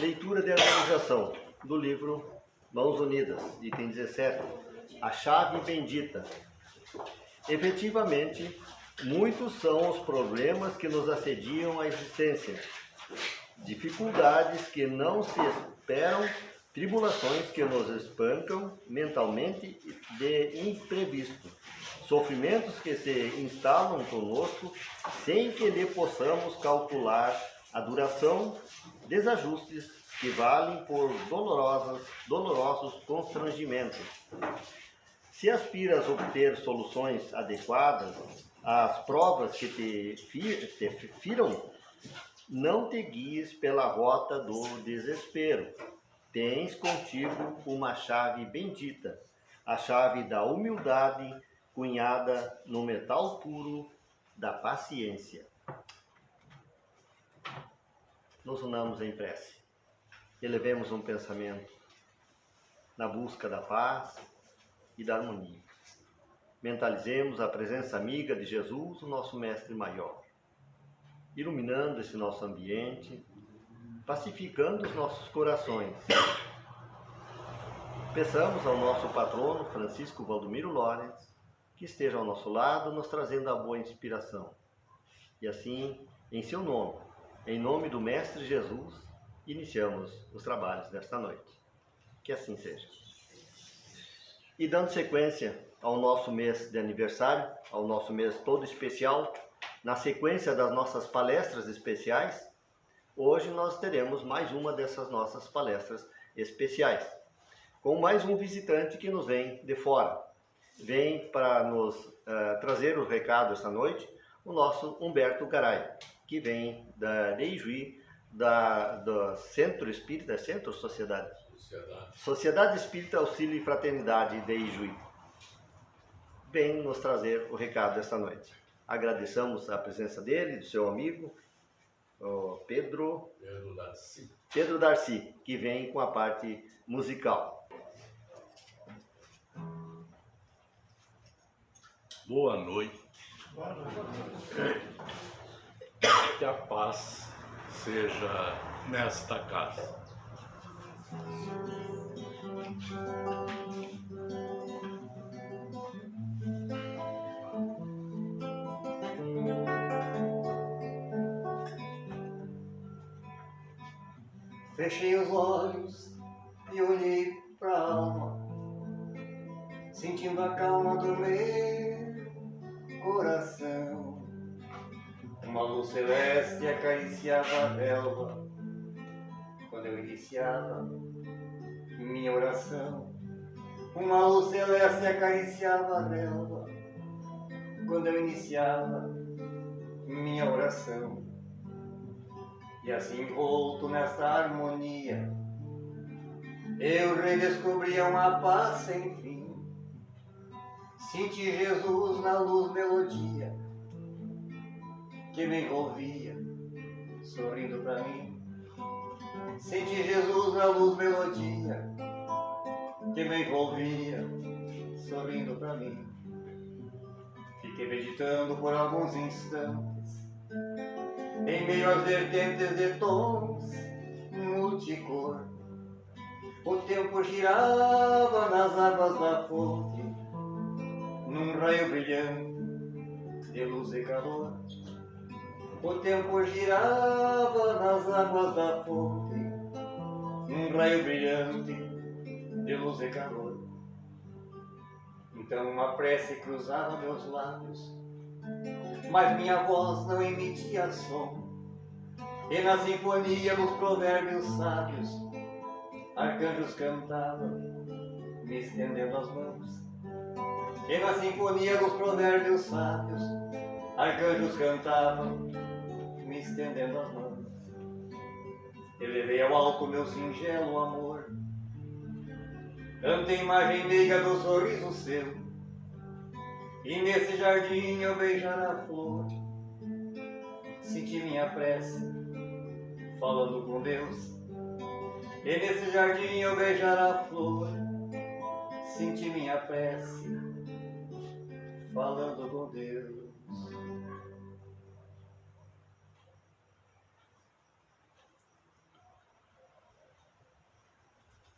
Leitura de harmonização do livro Mãos Unidas, item 17, a chave bendita. Efetivamente, muitos são os problemas que nos assediam a existência, dificuldades que não se esperam, tribulações que nos espancam mentalmente de imprevisto, sofrimentos que se instalam conosco sem que lhe possamos calcular a duração, desajustes que valem por dolorosos constrangimentos. Se aspiras a obter soluções adequadas às provas que te firam, não te guies pela rota do desespero. Tens contigo uma chave bendita, a chave da humildade, cunhada no metal puro da paciência. Nos unamos em prece. Elevemos um pensamento na busca da paz e da harmonia. Mentalizemos a presença amiga de Jesus, o nosso Mestre Maior, iluminando esse nosso ambiente, pacificando os nossos corações. Peçamos ao nosso patrono, Francisco Valdomiro Lores, que esteja ao nosso lado, nos trazendo a boa inspiração. E assim, em seu nome, em nome do Mestre Jesus, iniciamos os trabalhos desta noite. Que assim seja. E dando sequência ao nosso mês de aniversário, ao nosso mês todo especial, na sequência das nossas palestras especiais, hoje nós teremos mais uma dessas nossas palestras especiais, com mais um visitante que nos vem de fora. Vem para nos trazer o recado esta noite, o nosso Humberto Garay, que vem de Ijuí, do Centro Espírita, Centro ou Sociedade? Sociedade Espírita Auxílio e Fraternidade de Ijuí. Vem nos trazer o recado desta noite. Agradeçamos a presença dele, do seu amigo, o Pedro Darcy, que vem com a parte musical. Boa noite. Que a paz seja nesta casa. Fechei os olhos e olhei pra alma, sentindo a calma do meu coração. Uma luz celeste acariciava a relva quando eu iniciava minha oração. Uma luz celeste acariciava a relva quando eu iniciava minha oração. E assim envolto nessa harmonia, eu redescobria uma paz sem fim. Senti Jesus na luz melodia que me envolvia, sorrindo pra mim. Senti Jesus na luz melodia que me envolvia, sorrindo pra mim. Fiquei meditando por alguns instantes, em meio às vertentes de tons multicor. O tempo girava nas águas da fonte, num raio brilhante de luz e calor. O tempo girava nas águas da fonte, num raio brilhante de luz e calor. Então uma prece cruzava meus lábios, mas minha voz não emitia som. E na sinfonia dos provérbios sábios, arcanjos cantavam, me estendendo as mãos. E na sinfonia dos provérbios sábios, arcanjos cantavam, me estendendo as mãos. Elevei ao alto meu singelo amor ante a imagem meiga do sorriso seu. E nesse jardim eu beijar a flor, senti minha prece falando com Deus. E nesse jardim eu beijar a flor, senti minha prece falando com Deus.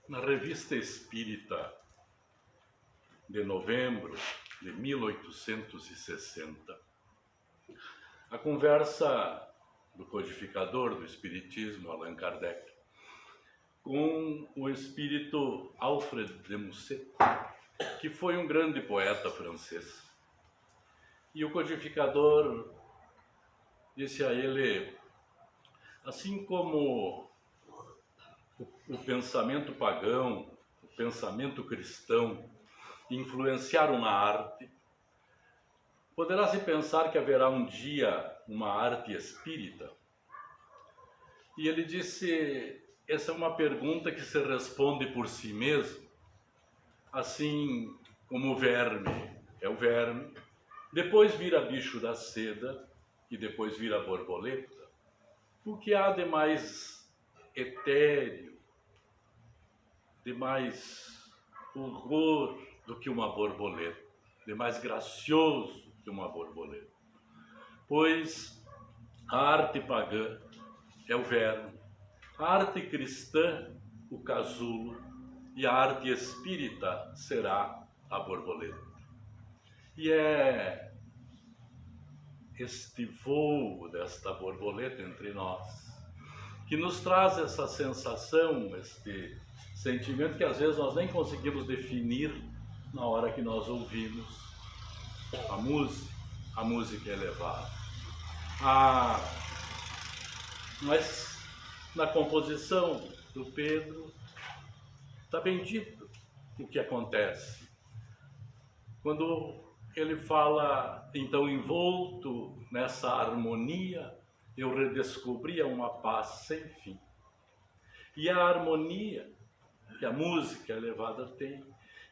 Na Revista Espírita de novembro de 1860, a conversa do codificador do Espiritismo, Allan Kardec, com o espírito Alfred de Musset, que foi um grande poeta francês. E o codificador disse a ele, assim como o pensamento pagão, o pensamento cristão influenciaram na arte, poderá-se pensar que haverá um dia uma arte espírita? E ele disse, essa é uma pergunta que se responde por si mesmo, assim como o verme é o verme, depois vira bicho da seda e depois vira borboleta. O que há de mais etéreo, de mais horror do que uma borboleta, de mais gracioso que uma borboleta? Pois a arte pagã é o verme, a arte cristã o casulo e a arte espírita será a borboleta. E é este voo desta borboleta entre nós que nos traz essa sensação, este sentimento que às vezes nós nem conseguimos definir na hora que nós ouvimos a música elevada. Mas na composição do Pedro está bem dito o que acontece. Quando ele fala, então, envolto nessa harmonia, eu redescobria uma paz sem fim. E a harmonia que a música elevada tem,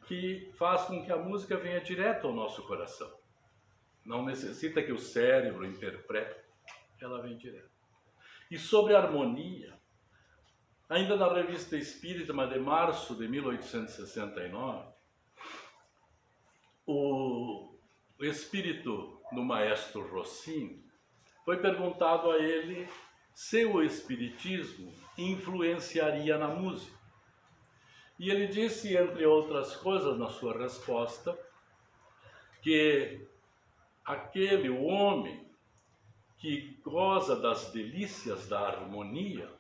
que faz com que a música venha direto ao nosso coração. Não necessita que o cérebro interprete, ela vem direto. E sobre a harmonia, ainda na Revista Espírita, mas de março de 1869, o espírito do maestro Rossini foi perguntado a ele se o espiritismo influenciaria na música. E ele disse, entre outras coisas, na sua resposta, que o homem que goza das delícias da harmonia,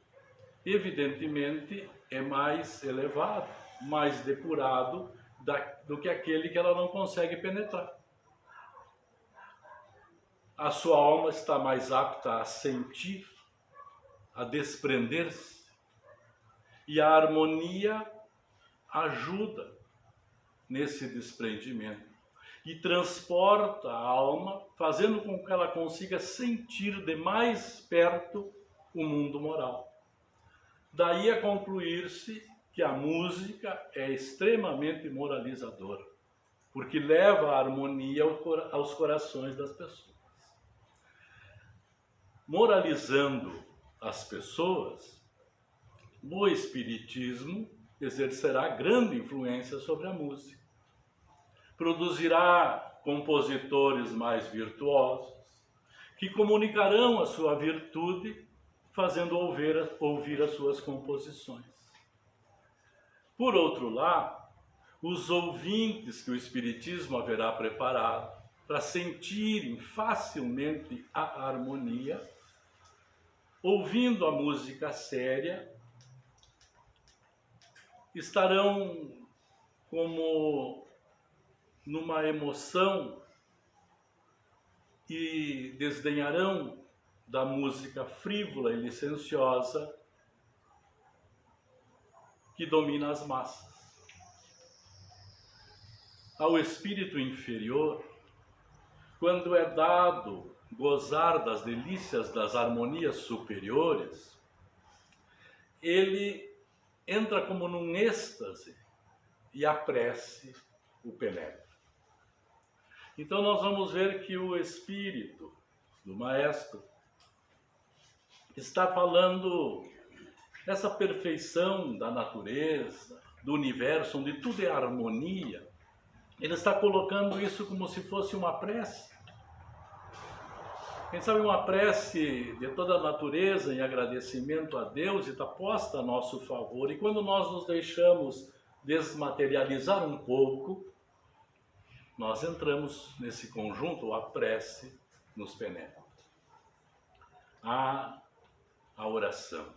evidentemente é mais elevado, mais depurado do que aquele que ela não consegue penetrar. A sua alma está mais apta a sentir, a desprender-se, e a harmonia ajuda nesse desprendimento e transporta a alma, fazendo com que ela consiga sentir de mais perto o mundo moral. Daí a concluir-se que a música é extremamente moralizadora, porque leva a harmonia aos corações das pessoas. Moralizando as pessoas, o espiritismo exercerá grande influência sobre a música. Produzirá compositores mais virtuosos, que comunicarão a sua virtude, fazendo ouvir as suas composições. Por outro lado, os ouvintes que o espiritismo haverá preparado para sentirem facilmente a harmonia, ouvindo a música séria, estarão como numa emoção e desdenharão da música frívola e licenciosa que domina as massas. Ao espírito inferior, quando é dado gozar das delícias das harmonias superiores, ele entra como num êxtase e a prece o penetra. Então nós vamos ver que o espírito do maestro está falando dessa perfeição da natureza, do universo, onde tudo é harmonia. Ele está colocando isso como se fosse uma prece. Quem sabe uma prece de toda a natureza em agradecimento a Deus está posta a nosso favor. E quando nós nos deixamos desmaterializar um pouco, nós entramos nesse conjunto, a prece nos penetra. A oração.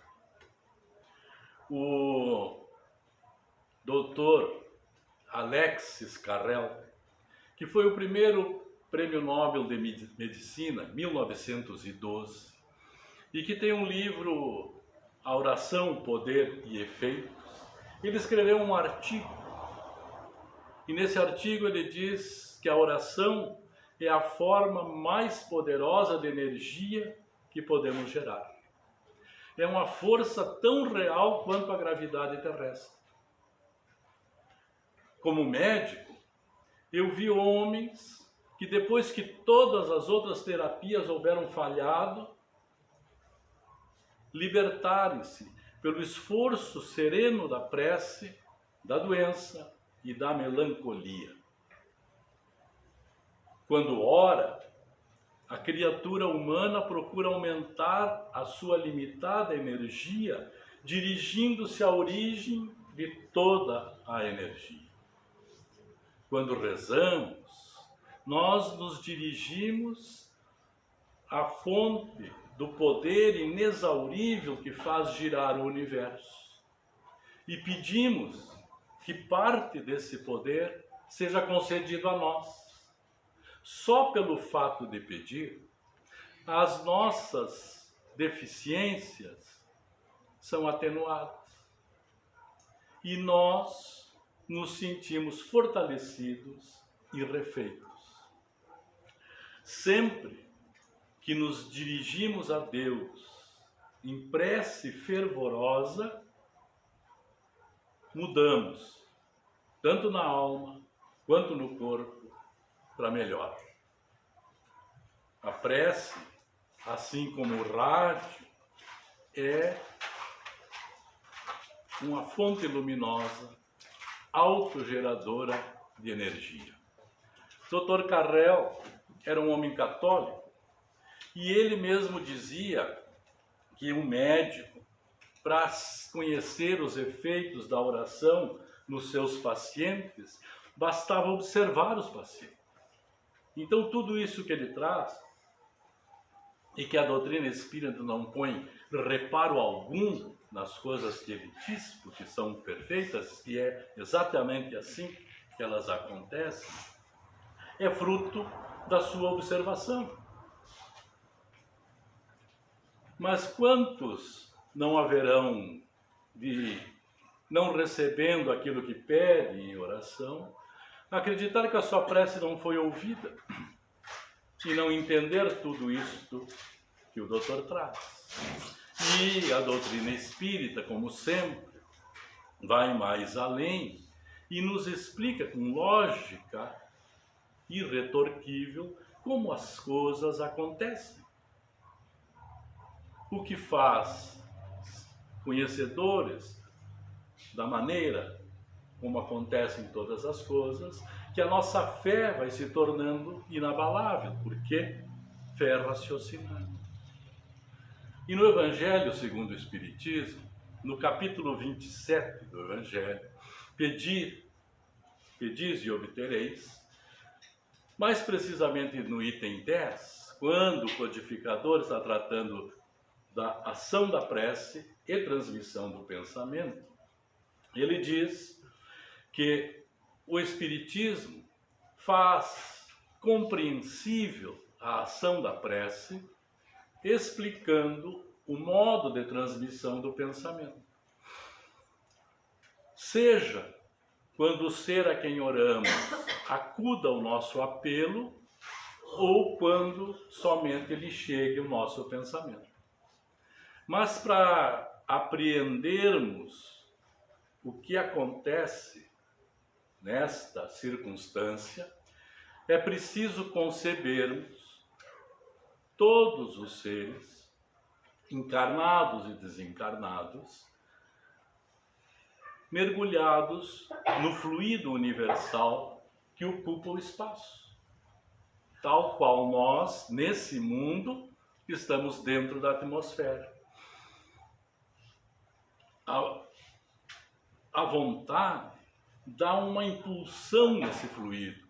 O doutor Alexis Carrel, que foi o primeiro Prêmio Nobel de Medicina, 1912, e que tem um livro, A Oração, Poder e Efeitos. Ele escreveu um artigo, e nesse artigo ele diz que a oração é a forma mais poderosa de energia que podemos gerar. É uma força tão real quanto a gravidade terrestre. Como médico, eu vi homens que depois que todas as outras terapias houveram falhado, libertarem-se pelo esforço sereno da prece, da doença e da melancolia. Quando ora, a criatura humana procura aumentar a sua limitada energia, dirigindo-se à origem de toda a energia. Quando rezamos, nós nos dirigimos à fonte do poder inexaurível que faz girar o universo e pedimos que parte desse poder seja concedido a nós. Só pelo fato de pedir, as nossas deficiências são atenuadas e nós nos sentimos fortalecidos e refeitos. Sempre que nos dirigimos a Deus em prece fervorosa, mudamos, tanto na alma quanto no corpo, para melhor. A prece, assim como o rádio, é uma fonte luminosa, autogeradora de energia. Dr. Carrel era um homem católico e ele mesmo dizia que um médico, para conhecer os efeitos da oração nos seus pacientes, bastava observar os pacientes. Então tudo isso que ele traz, e que a doutrina espírita não põe reparo algum nas coisas que ele diz, porque são perfeitas, e é exatamente assim que elas acontecem, é fruto da sua observação. Mas quantos não haverão de, não recebendo aquilo que pedem em oração, acreditar que a sua prece não foi ouvida e não entender tudo isto que o doutor traz? E a doutrina espírita, como sempre, vai mais além e nos explica com lógica irretorquível como as coisas acontecem. O que faz conhecedores da maneira como acontecem todas as coisas, que a nossa fé vai se tornando inabalável, porque fé raciocinando. E no Evangelho segundo o Espiritismo, no capítulo 27 do Evangelho, pedis e obtereis, mais precisamente no item 10, quando o codificador está tratando da ação da prece e transmissão do pensamento, ele diz que o Espiritismo faz compreensível a ação da prece, explicando o modo de transmissão do pensamento. Seja quando o ser a quem oramos acuda ao nosso apelo, ou quando somente lhe chegue o nosso pensamento. Mas para apreendermos o que acontece nesta circunstância, é preciso concebermos todos os seres, encarnados e desencarnados, mergulhados no fluido universal que ocupa o espaço. tal qual nós, nesse mundo, estamos dentro da atmosfera. A vontade dá uma impulsão nesse fluido,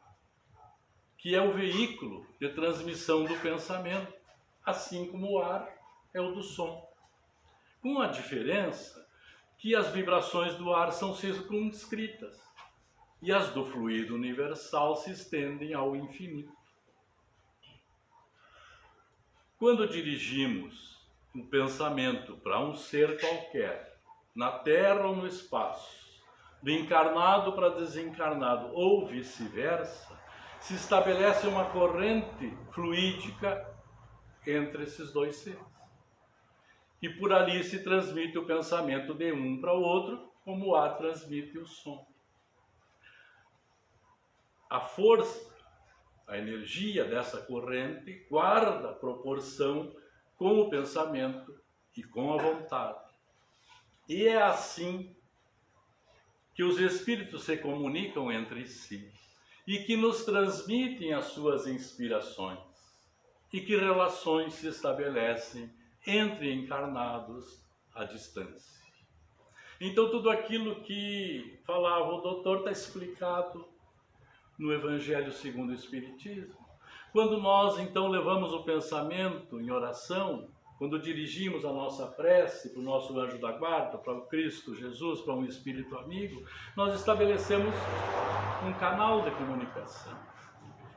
que é o veículo de transmissão do pensamento, assim como o ar é o do som. Com a diferença que as vibrações do ar são circunscritas e as do fluido universal se estendem ao infinito. Quando dirigimos o pensamento para um ser qualquer, na Terra ou no espaço, do encarnado para desencarnado ou vice-versa, se estabelece uma corrente fluídica entre esses dois seres. E por ali se transmite o pensamento de um para o outro, como o ar transmite o som. A força, a energia dessa corrente guarda proporção com o pensamento e com a vontade. E é assim que os espíritos se comunicam entre si e que nos transmitem as suas inspirações e que relações se estabelecem entre encarnados à distância. Então tudo aquilo que falava o doutor está explicado no Evangelho segundo o Espiritismo. Quando nós então levamos o pensamento em oração, quando dirigimos a nossa prece para o nosso anjo da guarda, para o Cristo Jesus, para um Espírito amigo, nós estabelecemos um canal de comunicação.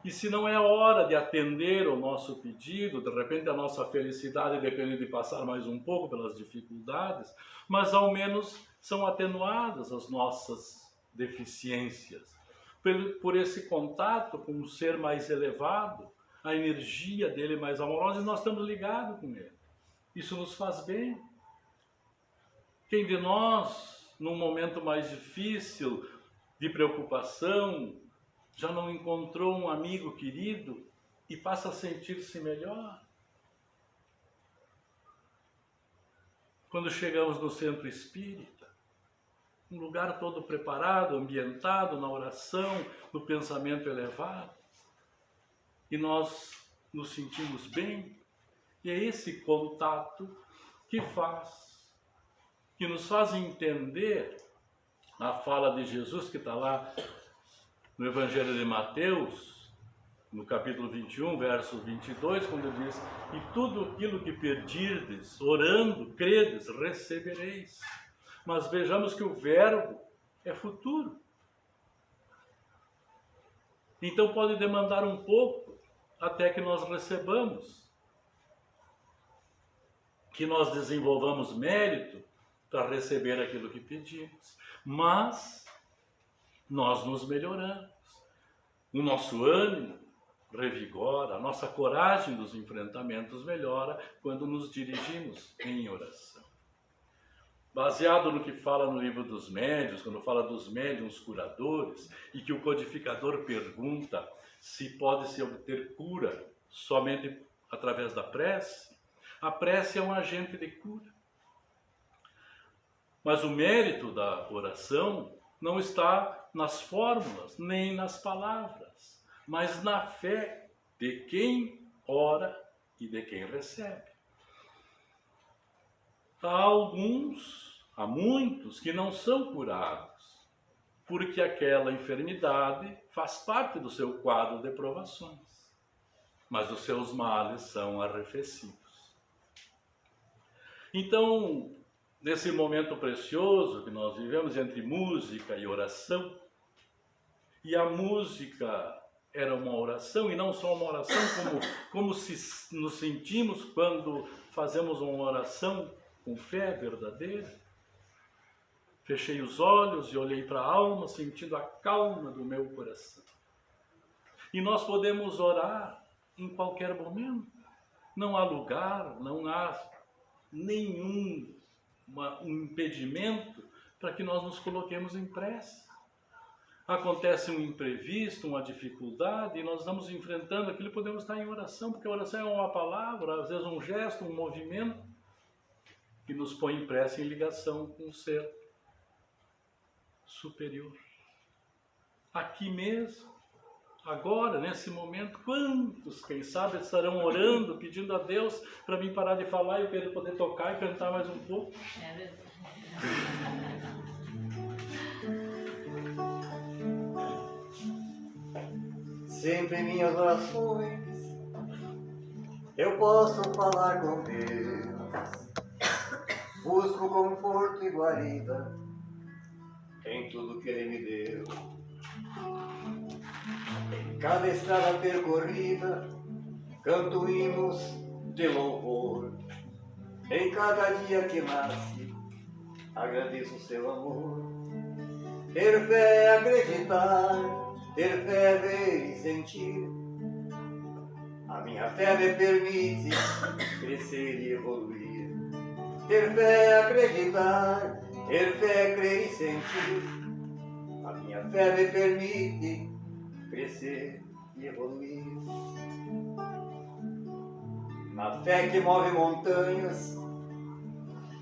E se não é hora de atender o nosso pedido, de repente a nossa felicidade depende de passar mais um pouco pelas dificuldades, mas ao menos são atenuadas as nossas deficiências. Por esse contato com um ser mais elevado, a energia dele mais amorosa, e nós estamos ligados com ele. Isso nos faz bem. Quem de nós, num momento mais difícil, de preocupação, já não encontrou um amigo querido e passa a sentir-se melhor? Quando chegamos no centro espírita, um lugar todo preparado, ambientado na oração, no pensamento elevado, e nós nos sentimos bem, e é esse contato que nos faz entender a fala de Jesus que está lá no Evangelho de Mateus, no capítulo 21, verso 22, quando diz: e tudo aquilo que pedirdes, orando, credes, recebereis. Mas vejamos que o verbo é futuro. Então pode demandar um pouco até que nós recebamos, que nós desenvolvamos mérito para receber aquilo que pedimos. Mas nós nos melhoramos. O nosso ânimo revigora, a nossa coragem dos enfrentamentos melhora quando nos dirigimos em oração. Baseado no que fala no livro dos médiuns, quando fala dos médiuns curadores, e que o codificador pergunta se pode-se obter cura somente através da prece, a prece é um agente de cura. Mas o mérito da oração não está nas fórmulas, nem nas palavras, mas na fé de quem ora e de quem recebe. Há muitos que não são curados, porque aquela enfermidade faz parte do seu quadro de provações, mas os seus males são arrefecidos. Então, nesse momento precioso que nós vivemos entre música e oração, e a música era uma oração, e não só uma oração, como se nos sentimos quando fazemos uma oração com fé verdadeira. Fechei os olhos e olhei para a alma, sentindo a calma do meu coração. E nós podemos orar em qualquer momento. Não há lugar, não há nenhum impedimento para que nós nos coloquemos em prece. Acontece um imprevisto, uma dificuldade, e nós estamos enfrentando aquilo, podemos estar em oração, porque a oração é uma palavra, às vezes um gesto, um movimento, que nos põe em prece, em ligação com o ser superior. Aqui mesmo, agora, nesse momento, quantos, quem sabe, estarão orando, pedindo a Deus para mim parar de falar e o Pedro poder tocar e cantar mais um pouco? É verdade. Sempre em minhas orações eu posso falar com Deus. Busco conforto e guarida em tudo que Ele me deu. Em cada estrada percorrida canto hinos de louvor. Em cada dia que nasce agradeço o seu amor. Ter fé é acreditar, ter fé é ver e sentir. A minha fé me permite crescer e evoluir. Ter fé é acreditar, ter fé é crer e sentir. A minha fé me permite crescer e evoluir. Na fé que move montanhas,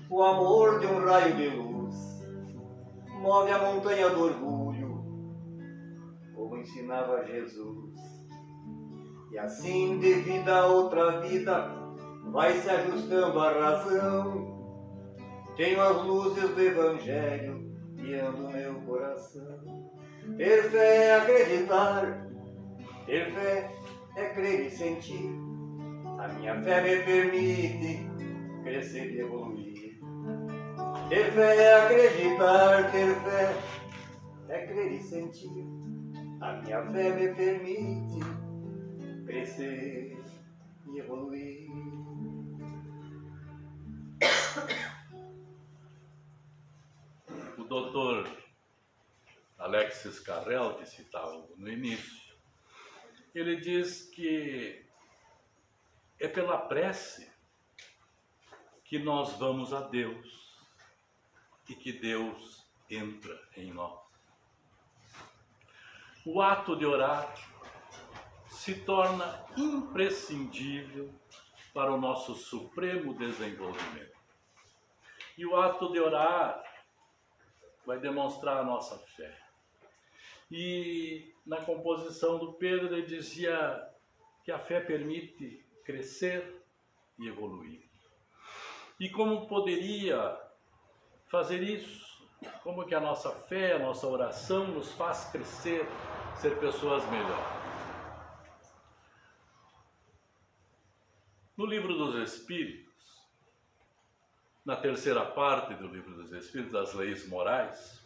o amor de um raio de luz move a montanha do orgulho, como ensinava Jesus. E assim, de vida a outra vida, vai se ajustando a razão. Tenho as luzes do Evangelho guiando meu coração. Ter fé é acreditar, ter fé é crer e sentir. A minha fé me permite crescer e evoluir. Ter fé é acreditar, ter fé é crer e sentir. A minha fé me permite crescer e evoluir. O doutor Alexis Carrel, que citava no início, ele diz que é pela prece que nós vamos a Deus e que Deus entra em nós. O ato de orar se torna imprescindível para o nosso supremo desenvolvimento. E o ato de orar vai demonstrar a nossa fé. E na composição do Pedro ele dizia que a fé permite crescer e evoluir. E como poderia fazer isso? Como que a nossa fé, a nossa oração nos faz crescer, ser pessoas melhores? No Livro dos Espíritos, na terceira parte do Livro dos Espíritos, das Leis Morais,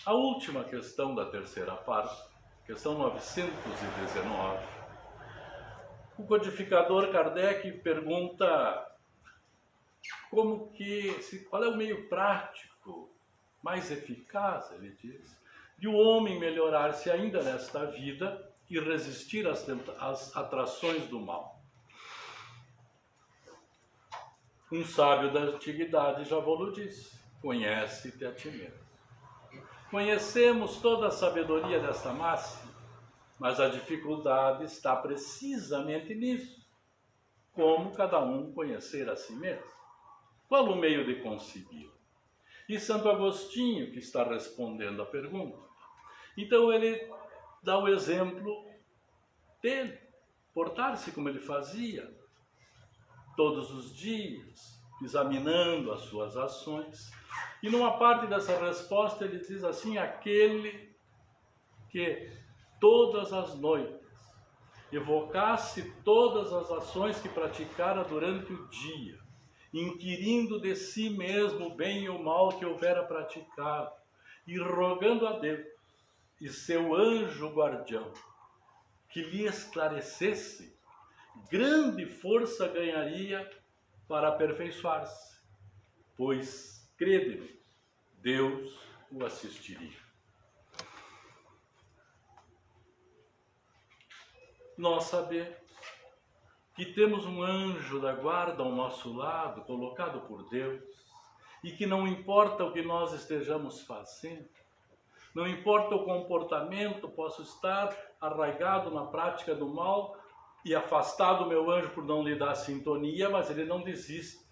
a última questão da terceira parte, questão 919, o codificador Kardec pergunta qual é o meio prático, mais eficaz, ele diz, de o homem melhorar-se ainda nesta vida e resistir às atrações do mal. Um sábio da antiguidade já vos disse: conhece-te a ti mesmo. Conhecemos toda a sabedoria desta máxima, mas a dificuldade está precisamente nisso. Como cada um conhecer a si mesmo? Qual o meio de consegui-lo? E Santo Agostinho, que está respondendo a pergunta, então ele dá o exemplo dele, portar-se como ele fazia, todos os dias, examinando as suas ações. E numa parte dessa resposta ele diz assim: aquele que todas as noites evocasse todas as ações que praticara durante o dia, inquirindo de si mesmo o bem e o mal que houvera praticado, e rogando a Deus e seu anjo guardião que lhe esclarecesse, grande força ganharia para aperfeiçoar-se, pois, crede-me, Deus o assistiria. Nós sabemos que temos um anjo da guarda ao nosso lado, colocado por Deus, e que não importa o que nós estejamos fazendo, não importa o comportamento, posso estar arraigado na prática do mal e afastado do meu anjo por não lhe dar sintonia, mas ele não desiste.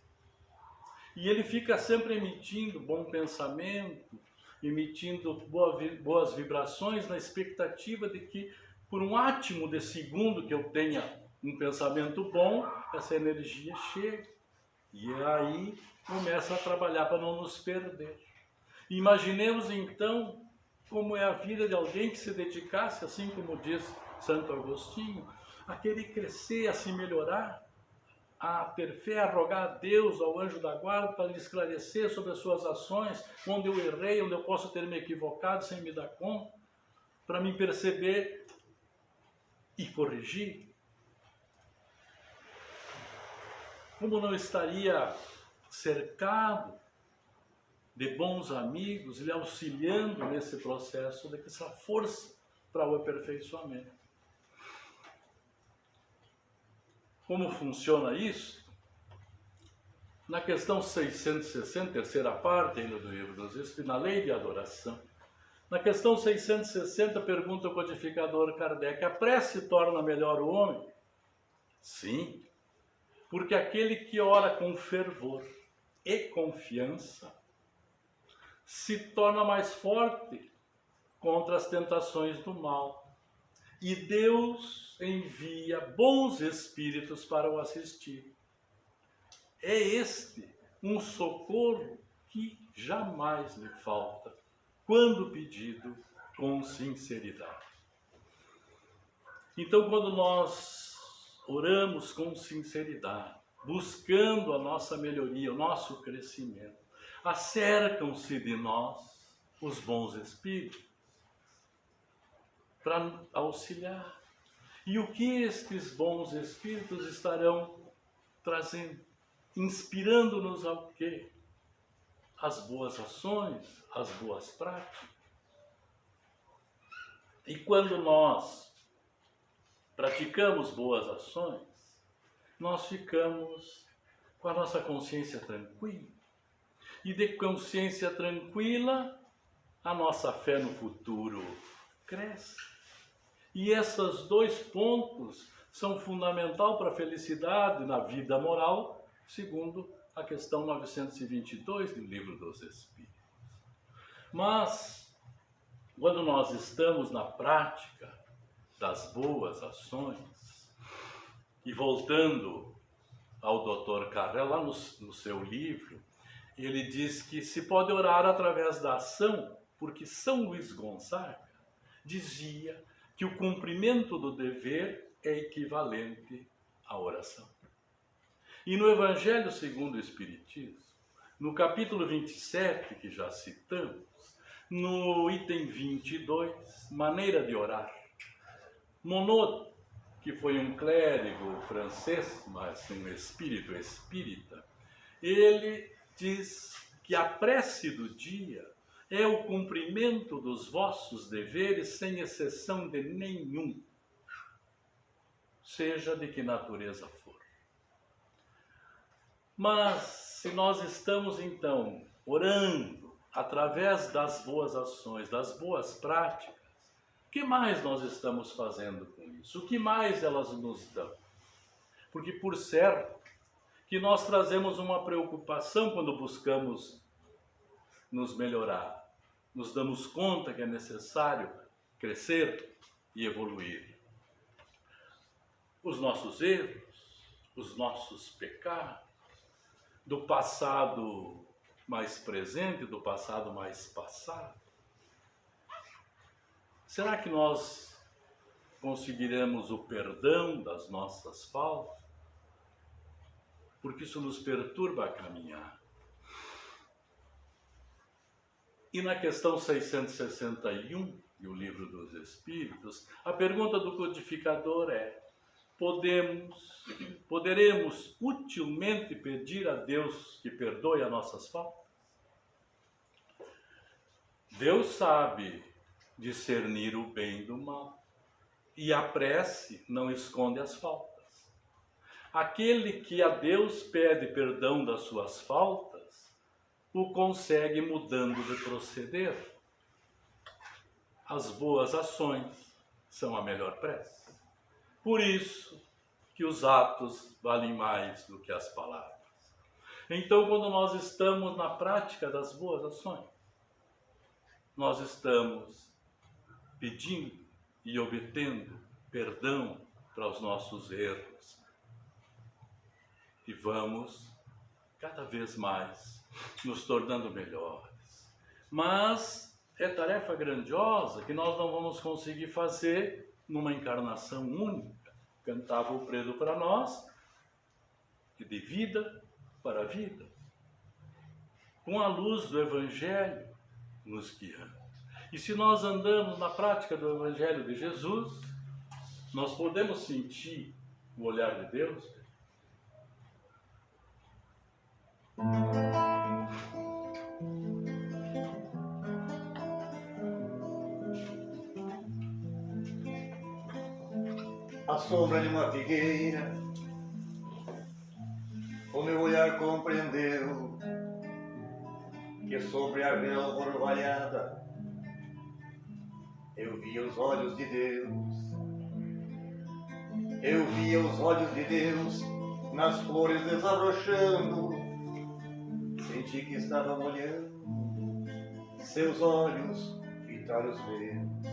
E ele fica sempre emitindo bom pensamento, emitindo boas vibrações na expectativa de que por um átimo de segundo que eu tenha um pensamento bom, essa energia chega. E aí começa a trabalhar para não nos perder. Imaginemos então como é a vida de alguém que se dedicasse, assim como diz Santo Agostinho, a querer crescer, a se melhorar, a ter fé, a rogar a Deus, ao anjo da guarda, para lhe esclarecer sobre as suas ações, onde eu errei, onde eu posso ter me equivocado sem me dar conta, para me perceber e corrigir. Como não estaria cercado de bons amigos, lhe auxiliando nesse processo, dessa força para o aperfeiçoamento? Como funciona isso? Na questão 660, terceira parte ainda do Livro dos Espíritos, na lei de adoração, na questão 660, pergunta o codificador Kardec: a prece torna melhor o homem? Sim, porque aquele que ora com fervor e confiança se torna mais forte contra as tentações do mal. E Deus envia bons espíritos para o assistir. É este um socorro que jamais lhe falta, quando pedido com sinceridade. Então, quando nós oramos com sinceridade, buscando a nossa melhoria, o nosso crescimento, acercam-se de nós os bons espíritos para auxiliar. E o que estes bons espíritos estarão trazendo? Inspirando-nos ao quê? As boas ações, as boas práticas. E quando nós praticamos boas ações, nós ficamos com a nossa consciência tranquila. E de consciência tranquila, a nossa fé no futuro cresce. E esses dois pontos são fundamentais para a felicidade na vida moral, segundo a questão 922 do Livro dos Espíritos. Mas, quando nós estamos na prática das boas ações, e voltando ao Dr. Carrel, lá no seu livro, ele diz que se pode orar através da ação, porque São Luís Gonzaga dizia que o cumprimento do dever é equivalente à oração. E no Evangelho segundo o Espiritismo, no capítulo 27, que já citamos, no item 22, maneira de orar, Monod, que foi um clérigo francês, mas um espírito espírita, ele diz que a prece do dia é o cumprimento dos vossos deveres sem exceção de nenhum, seja de que natureza for. Mas se nós estamos então orando através das boas ações, das boas práticas, o que mais nós estamos fazendo com isso? O que mais elas nos dão? Porque por certo que nós trazemos uma preocupação quando buscamos nos melhorar. Nos damos conta que é necessário crescer e evoluir. Os nossos erros, os nossos pecados, do passado mais presente, do passado mais passado. Será que nós conseguiremos o perdão das nossas faltas? Porque isso nos perturba a caminhar. E na questão 661 do Livro dos Espíritos, a pergunta do codificador é: poderemos utilmente pedir a Deus que perdoe as nossas faltas? Deus sabe discernir o bem do mal, e a prece não esconde as faltas. Aquele que a Deus pede perdão das suas faltas, o consegue mudando de proceder. As boas ações são a melhor prece. Por isso que os atos valem mais do que as palavras. Então, quando nós estamos na prática das boas ações, nós estamos pedindo e obtendo perdão para os nossos erros. E vamos cada vez mais nos tornando melhores. Mas é tarefa grandiosa que nós não vamos conseguir fazer numa encarnação única. Cantava o Predo para nós, que de vida para vida, com a luz do Evangelho nos guiando. E se nós andamos na prática do Evangelho de Jesus, nós podemos sentir o olhar de Deus. À sombra de uma figueira, o meu olhar compreendeu que sobre a relva orvalhada eu via os olhos de Deus. Eu via os olhos de Deus nas flores desabrochando. Senti que estava molhando seus olhos vitários verdes.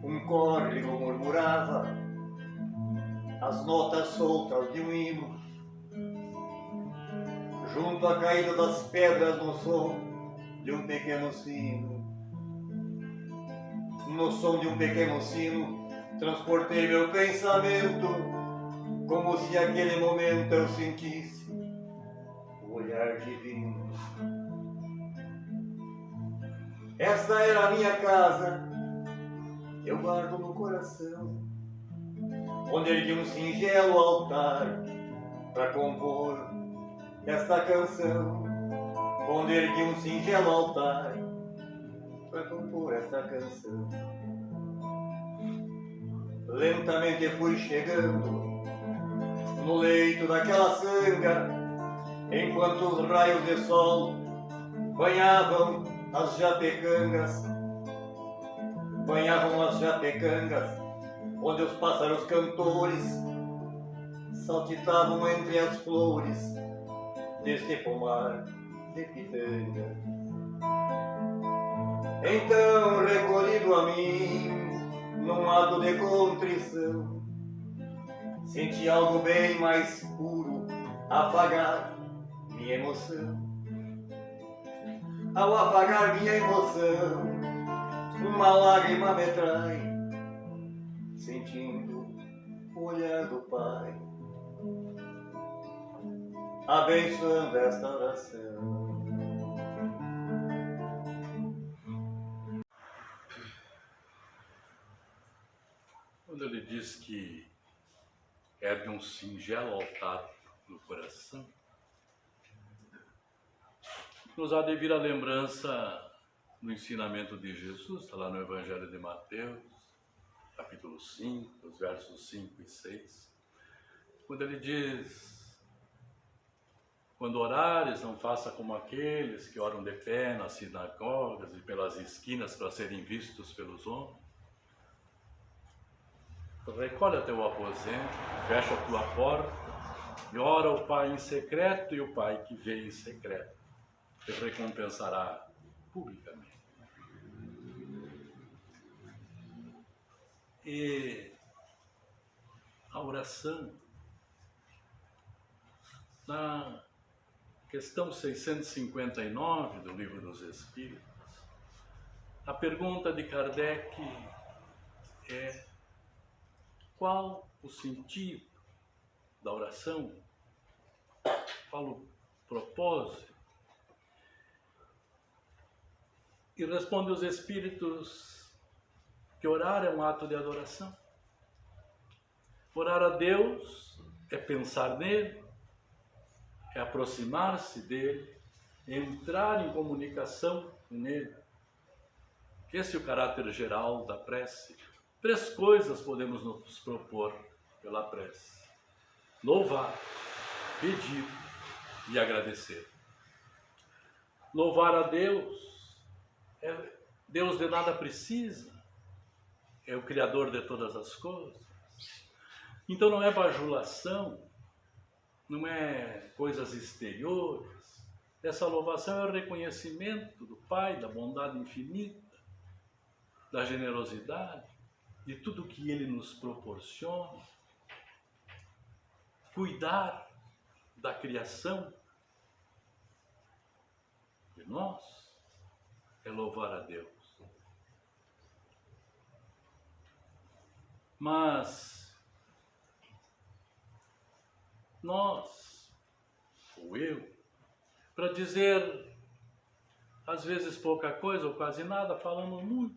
Um córrego murmurava as notas soltas de um hino. Junto à caída das pedras no som de um pequeno sino. No som de um pequeno sino, transportei meu pensamento, como se aquele momento eu sentisse o olhar divino. Esta era a minha casa, eu guardo no coração, onde ergui um singelo altar para compor esta canção, onde ergui um singelo altar para compor esta canção. Lentamente fui chegando no leito daquela sanga, enquanto os raios de sol banhavam as japecangas, onde os pássaros cantores saltitavam entre as flores deste pomar de pitanga. Então, recolhido a mim, num ato de contrição, senti algo bem mais puro afagar minha emoção. Ao apagar minha emoção, uma lágrima me trai, sentindo o olhar do Pai, abençoando esta oração. Quando ele diz que ergue um singelo altar no coração, nos há de vir a lembrança no ensinamento de Jesus, está lá no Evangelho de Mateus, capítulo 5, os versos 5 e 6, quando ele diz: quando orares, não faça como aqueles que oram de pé nas sinagogas e pelas esquinas para serem vistos pelos homens. Recolhe a teu aposento, fecha a tua porta e ora ao Pai em secreto, e o Pai que vê em secreto te recompensará publicamente. E a oração, na questão 659 do Livro dos Espíritos, a pergunta de Kardec é: qual o sentido da oração? Qual o propósito? E responde os Espíritos que orar é um ato de adoração. Orar a Deus é pensar nele, é aproximar-se dele, é entrar em comunicação com ele. Esse é o caráter geral da prece. 3 coisas podemos nos propor pela prece: louvar, pedir e agradecer. Louvar a Deus, Deus de nada precisa, é o Criador de todas as coisas. Então não é bajulação, não é coisas exteriores. Essa louvação é o reconhecimento do Pai, da bondade infinita. da generosidade, de tudo que Ele nos proporciona, cuidar da criação de nós, é louvar a Deus. Mas nós, ou eu, para dizer às vezes pouca coisa ou quase nada, falamos muito.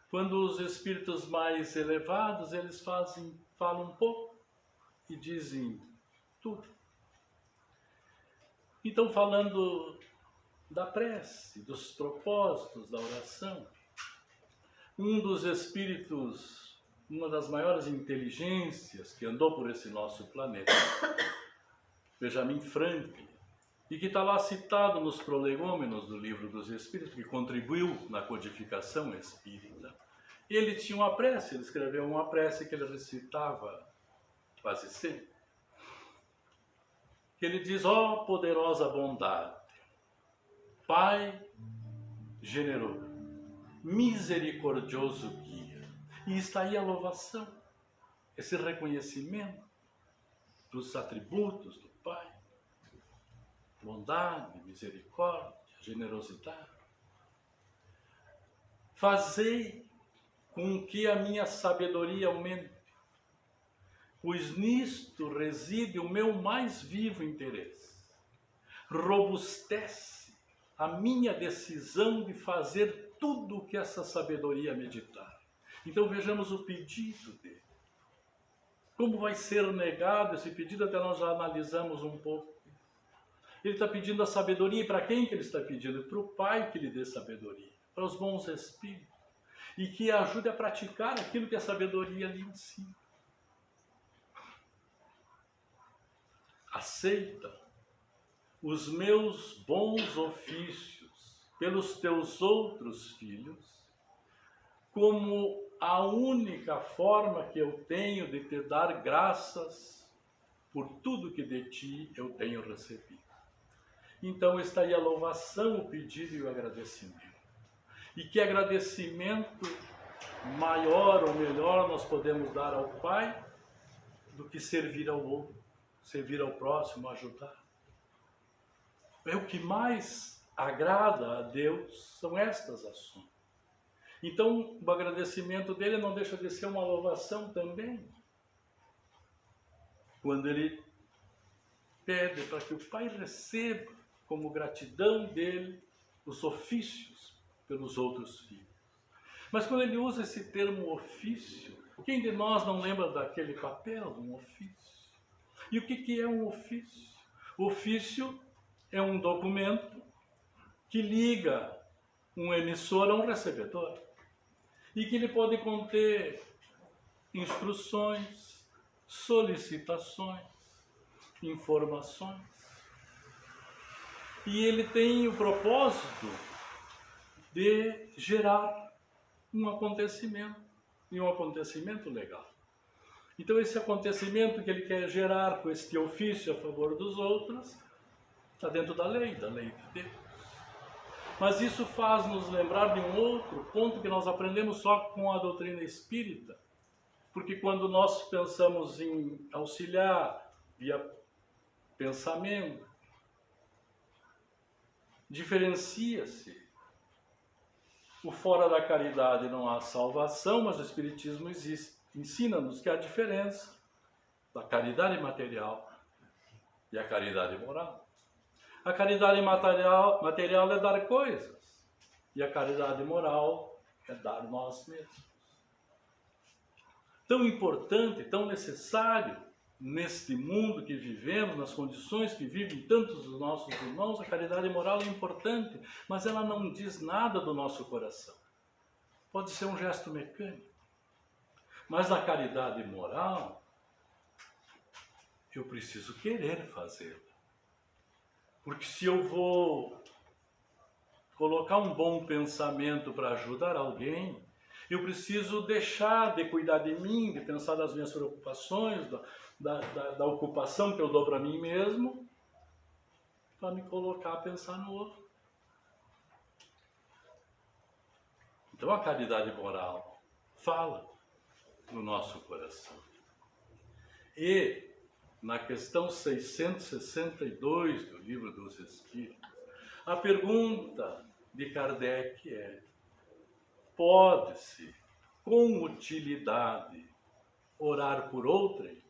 Quando os espíritos mais elevados, eles falam um pouco e dizem tudo. Então, falando da prece, dos propósitos da oração, um dos espíritos, uma das maiores inteligências que andou por esse nosso planeta, Benjamin Franklin, e que está lá citado nos prolegômenos do Livro dos Espíritos, que contribuiu na codificação espírita, ele tinha uma prece, ele escreveu uma prece que ele recitava quase sempre. Que ele diz: ó poderosa bondade, Pai generoso, misericordioso guia. E está aí a louvação, esse reconhecimento dos atributos do Pai. Bondade, misericórdia, generosidade. Fazei com que a minha sabedoria aumente, pois nisto reside o meu mais vivo interesse. Robustece a minha decisão de fazer tudo o que essa sabedoria me ditar. Então vejamos o pedido dele. Como vai ser negado esse pedido? Até nós já analisamos um pouco. Ele está pedindo a sabedoria, e para quem que ele está pedindo? Para o Pai que lhe dê sabedoria, para os bons espíritos, e que ajude a praticar aquilo que a sabedoria lhe ensina. Aceita os meus bons ofícios pelos teus outros filhos, como a única forma que eu tenho de te dar graças por tudo que de ti eu tenho recebido. Então está aí a louvação, o pedido e o agradecimento. E que agradecimento maior ou melhor nós podemos dar ao Pai do que servir ao outro, servir ao próximo, ajudar. É o que mais agrada a Deus, são estas ações. Então, o agradecimento dele não deixa de ser uma louvação também. Quando ele pede para que o Pai receba como gratidão dele os ofícios pelos outros filhos. Mas quando ele usa esse termo ofício, quem de nós não lembra daquele papel, um ofício? E o que é um ofício? O ofício é um documento que liga um emissor a um recebedor e que ele pode conter instruções, solicitações, informações. E ele tem o propósito de gerar um acontecimento, e um acontecimento legal. Então esse acontecimento que ele quer gerar com este ofício a favor dos outros, está dentro da lei de Deus. Mas isso faz nos lembrar de um outro ponto que nós aprendemos só com a doutrina espírita. Porque quando nós pensamos em auxiliar via pensamento, diferencia-se. O fora da caridade não há salvação, mas o Espiritismo ensina-nos que há diferença da caridade material e a caridade moral. A caridade material é dar coisas, e a caridade moral é dar nós mesmos. Tão importante, tão necessário neste mundo que vivemos, nas condições que vivem tantos dos nossos irmãos, a caridade moral é importante, mas ela não diz nada do nosso coração. Pode ser um gesto mecânico. Mas a caridade moral, eu preciso querer fazê-la. Porque se eu vou colocar um bom pensamento para ajudar alguém, eu preciso deixar de cuidar de mim, de pensar nas minhas preocupações, da ocupação que eu dou para mim mesmo, para me colocar a pensar no outro. Então a caridade moral fala no nosso coração. E na questão 662 do Livro dos Espíritos, a pergunta de Kardec é: pode-se, com utilidade, orar por outrem?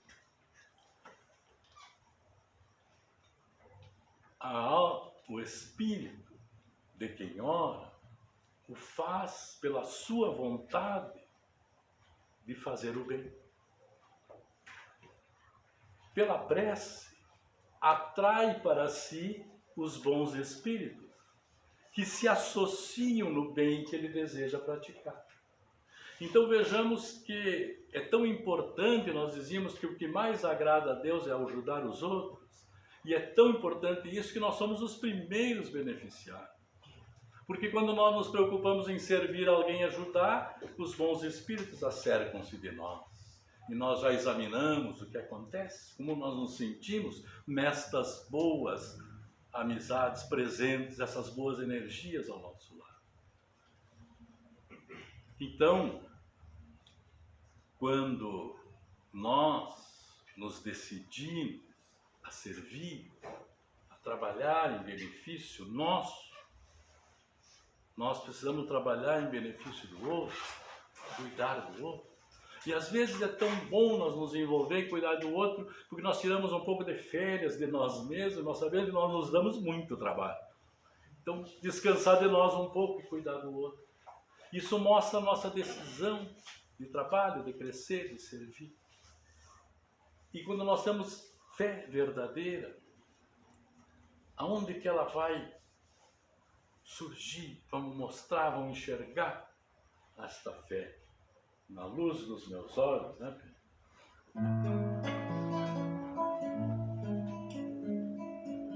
O espírito de quem ora o faz pela sua vontade de fazer o bem. Pela prece, atrai para si os bons espíritos, que se associam no bem que ele deseja praticar. Então vejamos que é tão importante, nós dizíamos que o que mais agrada a Deus é ajudar os outros, e é tão importante isso que nós somos os primeiros beneficiados. Porque quando nós nos preocupamos em servir alguém, ajudar, os bons espíritos acercam-se de nós. E nós já examinamos o que acontece, como nós nos sentimos nestas boas amizades presentes, essas boas energias ao nosso lado. Então, quando nós nos decidimos a servir, a trabalhar em benefício nosso, nós precisamos trabalhar em benefício do outro, cuidar do outro. E às vezes é tão bom nós nos envolver e cuidar do outro, porque nós tiramos um pouco de férias de nós mesmos, nós sabemos que nós nos damos muito trabalho. Então, descansar de nós um pouco e cuidar do outro. Isso mostra a nossa decisão de trabalho, de crescer, de servir. E quando nós temos fé verdadeira, aonde que ela vai surgir? Vamos mostrar, vamos enxergar esta fé na luz dos meus olhos, né, Pedro?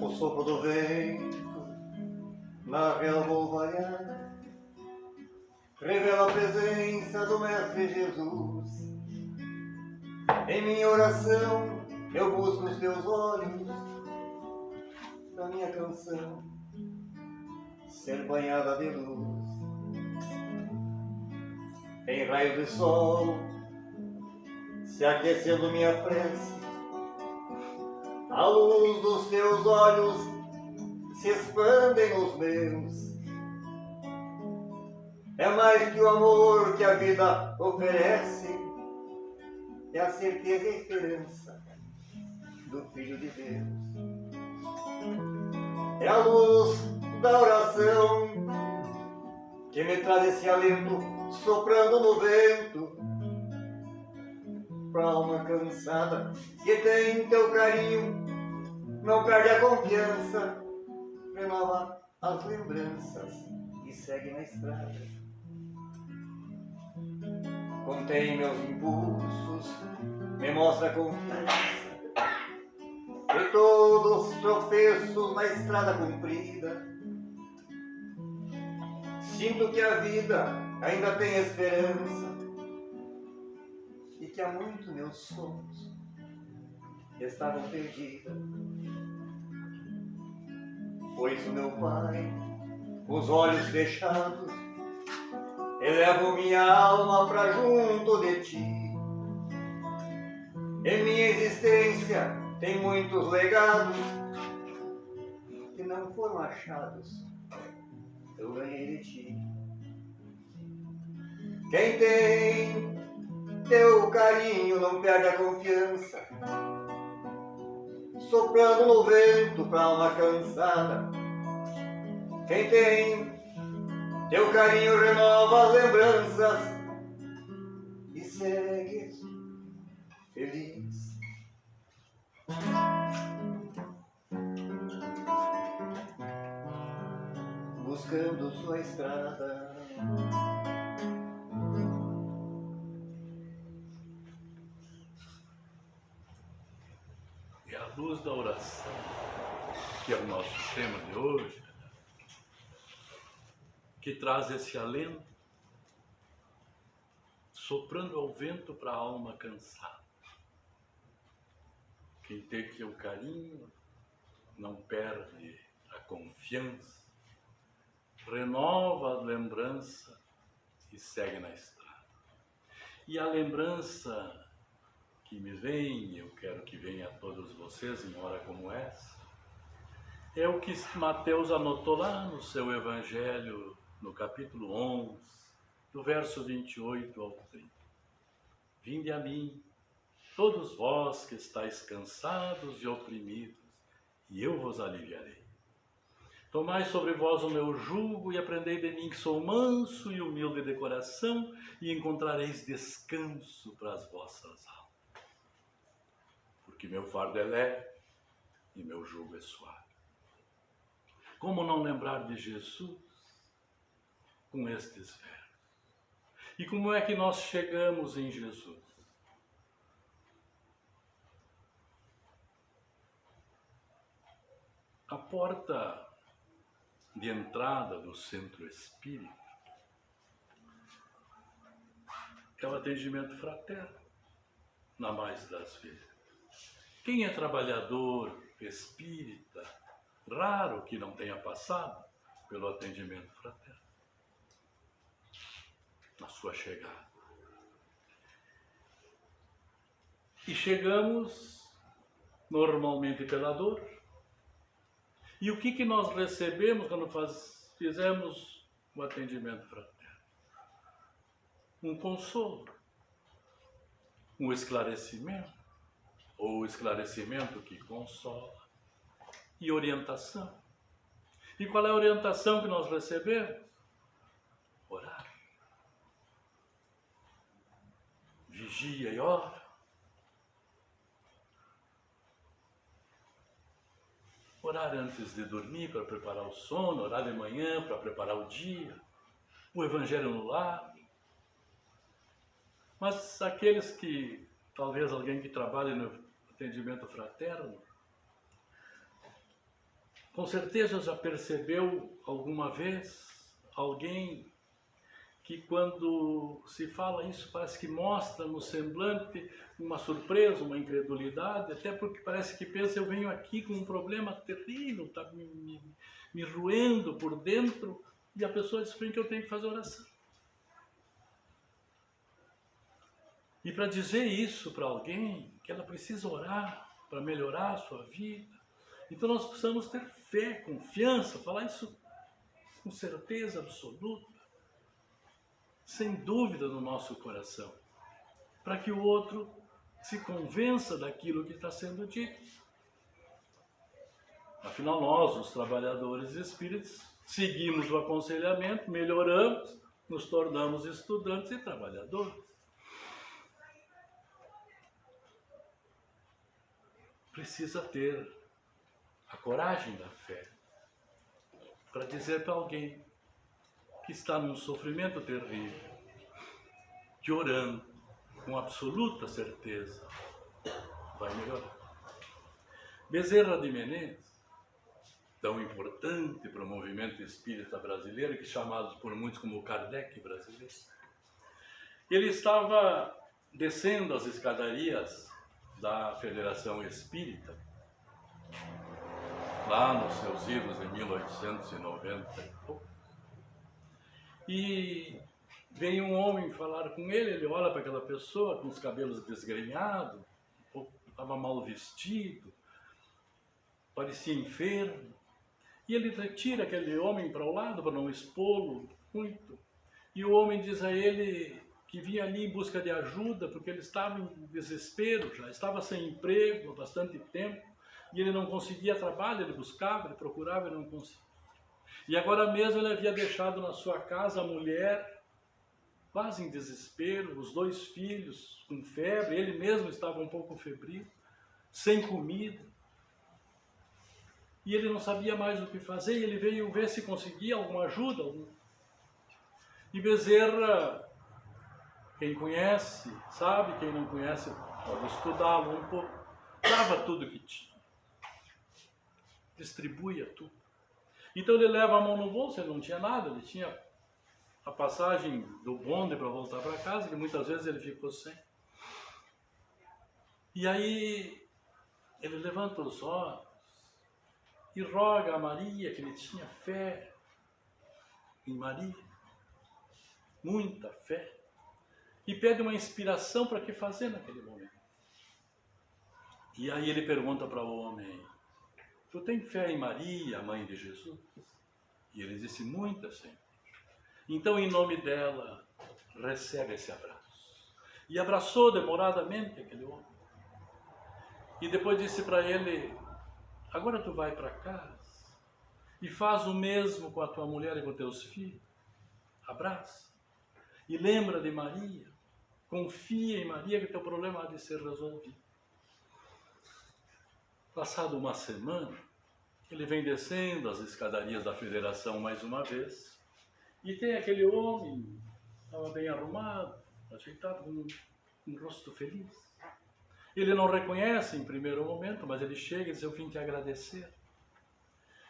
O sopro do vento na relva vaiar revela a presença do Mestre Jesus. Em minha oração eu busco os teus olhos, da minha canção ser banhada de luz. Em raios de sol se aquecendo minha prece, a luz dos teus olhos se expandem nos meus. É mais que o amor que a vida oferece, é a certeza e a esperança do Filho de Deus. É a luz da oração que me traz esse alento soprando no vento, pra alma cansada que tem teu carinho, não perde a confiança, renova as lembranças e segue na estrada. Contém meus impulsos, me mostra a confiança de todos os tropeços na estrada comprida. Sinto que a vida ainda tem esperança e que há muito meus sonhos estavam perdidos. Pois o meu Pai, os olhos fechados, elevo minha alma pra junto de ti. Em minha existência tem muitos legados que não foram achados, eu ganhei de ti. Quem tem teu carinho não perde a confiança, soprando no vento pra alma cansada. Quem tem teu carinho renova as lembranças e segue feliz. Buscando sua estrada. E a luz da oração, que é o nosso tema de hoje, que traz esse alento, soprando ao vento para a alma cansada. Quem tem seu carinho não perde a confiança, renova a lembrança e segue na estrada. E a lembrança que me vem, eu quero que venha a todos vocês em hora como essa, é o que Mateus anotou lá no seu Evangelho, no capítulo 11, do verso 28 ao 30. Vinde a mim, todos vós que estáis cansados e oprimidos, e eu vos aliviarei. Tomai sobre vós o meu jugo e aprendei de mim, que sou manso e humilde de coração, e encontrareis descanso para as vossas almas. Porque meu fardo é leve e meu jugo é suave. Como não lembrar de Jesus com estes verbos? E como é que nós chegamos em Jesus? A porta de entrada do centro espírita é o atendimento fraterno, na mais das vezes. Quem é trabalhador espírita, raro que não tenha passado pelo atendimento fraterno, na sua chegada. E chegamos normalmente pela dor. E o que nós recebemos quando fizemos o atendimento fraterno? Um consolo, um esclarecimento, ou esclarecimento que consola, e orientação. E qual é a orientação que nós recebemos? Orar. Vigia e ora. Orar antes de dormir para preparar o sono, orar de manhã para preparar o dia, o Evangelho no lar. Mas aqueles que, talvez alguém que trabalhe no atendimento fraterno, com certeza já percebeu alguma vez alguém que quando se fala isso parece que mostra no semblante uma surpresa, uma incredulidade, até porque parece que pensa, eu venho aqui com um problema terrível, está me roendo por dentro, e a pessoa diz para mim que eu tenho que fazer oração. E para dizer isso para alguém, que ela precisa orar para melhorar a sua vida, então nós precisamos ter fé, confiança, falar isso com certeza absoluta, sem dúvida no nosso coração, para que o outro se convença daquilo que está sendo dito. Afinal, nós, os trabalhadores espíritas, seguimos o aconselhamento, melhoramos, nos tornamos estudantes e trabalhadores. Precisa ter a coragem da fé para dizer para alguém que está num sofrimento terrível, que orando com absoluta certeza vai melhorar. Bezerra de Menezes, tão importante para o movimento espírita brasileiro, que é chamado por muitos como o Kardec brasileiro, ele estava descendo as escadarias da Federação Espírita, lá nos seus idos de 1890 e pouco, e vem um homem falar com ele, ele olha para aquela pessoa com os cabelos desgrenhados, estava mal vestido, parecia enfermo, e ele retira aquele homem para o lado para não expô-lo muito, e o homem diz a ele que vinha ali em busca de ajuda, porque ele estava em desespero, já estava sem emprego há bastante tempo, e ele não conseguia trabalho, ele buscava, ele procurava e não conseguia. E agora mesmo ele havia deixado na sua casa a mulher, quase em desespero, os 2 filhos com febre, ele mesmo estava um pouco febril, sem comida. E ele não sabia mais o que fazer, e ele veio ver se conseguia alguma ajuda. E Bezerra, quem conhece, sabe, quem não conhece pode estudá-lo um pouco, dava tudo que tinha, distribuía tudo. Então ele leva a mão no bolso, ele não tinha nada, ele tinha a passagem do bonde para voltar para casa, que muitas vezes ele ficou sem. E aí ele levanta os olhos e roga a Maria, que ele tinha fé em Maria, muita fé, e pede uma inspiração para que fazer naquele momento. E aí ele pergunta para o homem: tu tem fé em Maria, a mãe de Jesus? E ele disse: muita, Senhor. Então, em nome dela, recebe esse abraço. E abraçou demoradamente aquele homem. E depois disse para ele: agora tu vai para casa e faz o mesmo com a tua mulher e com teus filhos. Abraça. E lembra de Maria. Confia em Maria que teu problema há de ser resolvido. Passado uma semana, ele vem descendo as escadarias da Federação mais uma vez. E tem aquele homem, estava bem arrumado, ajeitado, com um rosto feliz. Ele não reconhece em primeiro momento, mas ele chega e diz: eu vim te agradecer.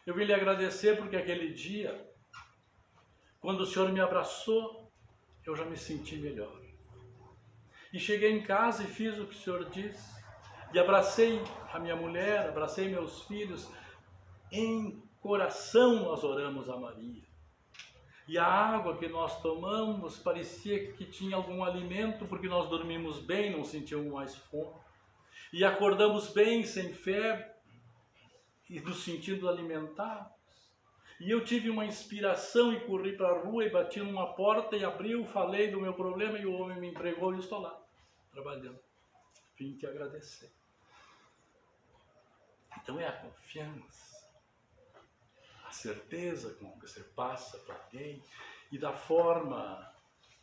Eu vim lhe agradecer porque aquele dia, quando o Senhor me abraçou, eu já me senti melhor. E cheguei em casa e fiz o que o Senhor disse. E abracei a minha mulher, abracei meus filhos. Em coração nós oramos a Maria. E a água que nós tomamos parecia que tinha algum alimento, porque nós dormimos bem, não sentíamos mais fome. E acordamos bem, sem febre, e nos sentindo alimentados. E eu tive uma inspiração e corri para a rua e bati numa porta e abriu, falei do meu problema e o homem me empregou e estou lá, trabalhando. Vim te agradecer. Então é a confiança, a certeza com que você passa para alguém e da forma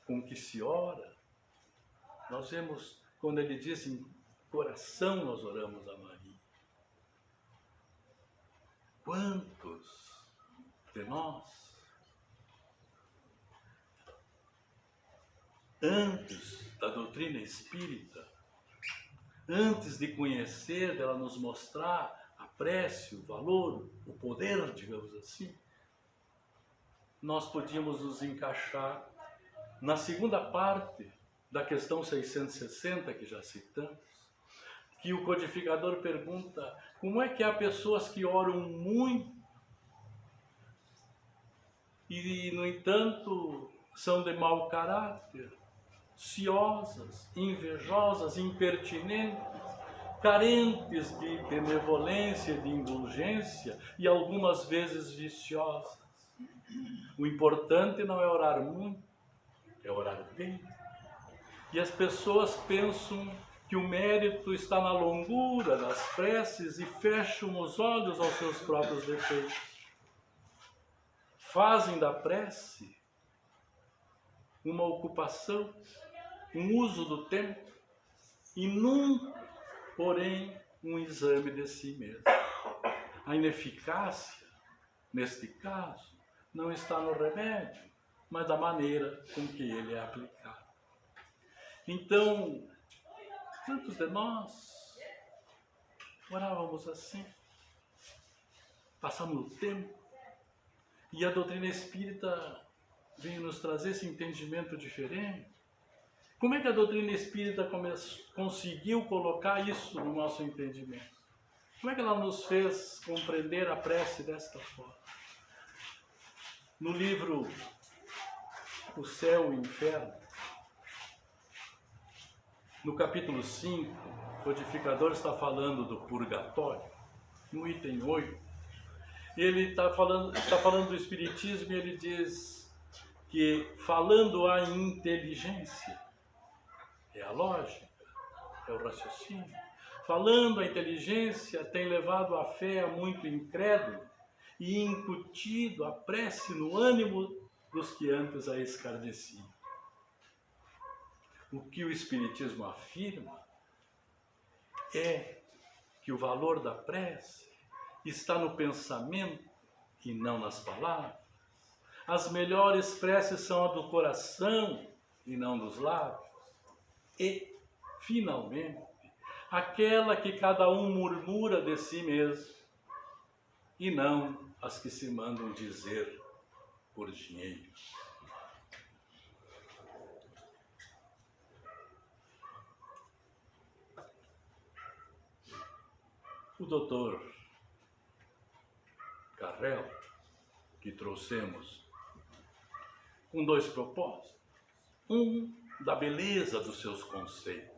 com que se ora. Nós vemos quando ele diz: em coração nós oramos a Maria. Quantos de nós, antes da doutrina espírita, antes de conhecer, dela nos mostrar a prece, o valor, o poder, digamos assim, nós podíamos nos encaixar na segunda parte da questão 660, que já citamos, que o codificador pergunta: como é que há pessoas que oram muito e, no entanto, são de mau caráter, ciosas, invejosas, impertinentes, carentes de benevolência, de indulgência e algumas vezes viciosas. O importante não é orar muito, é orar bem. E as pessoas pensam que o mérito está na longura das preces e fecham os olhos aos seus próprios defeitos. Fazem da prece uma ocupação, um uso do tempo e nunca, porém, um exame de si mesmo. A ineficácia, neste caso, não está no remédio, mas da maneira com que ele é aplicado. Então, quantos de nós orávamos assim? Passamos o tempo e a doutrina espírita veio nos trazer esse entendimento diferente. Como é que a doutrina espírita conseguiu colocar isso no nosso entendimento? Como é que ela nos fez compreender a prece desta forma? No livro O Céu e o Inferno, no capítulo 5, o codificador está falando do purgatório. No item 8, ele está falando do Espiritismo e ele diz que, falando a inteligência, é a lógica, é o raciocínio. Falando a inteligência, tem levado a fé a muito incrédulo e incutido a prece no ânimo dos que antes a escarneciam. O que o Espiritismo afirma é que o valor da prece está no pensamento e não nas palavras. As melhores preces são a do coração e não dos lábios. E, finalmente, aquela que cada um murmura de si mesmo e não as que se mandam dizer por dinheiro. O doutor Carrel, que trouxemos com dois propósitos. Um, da beleza dos seus conceitos.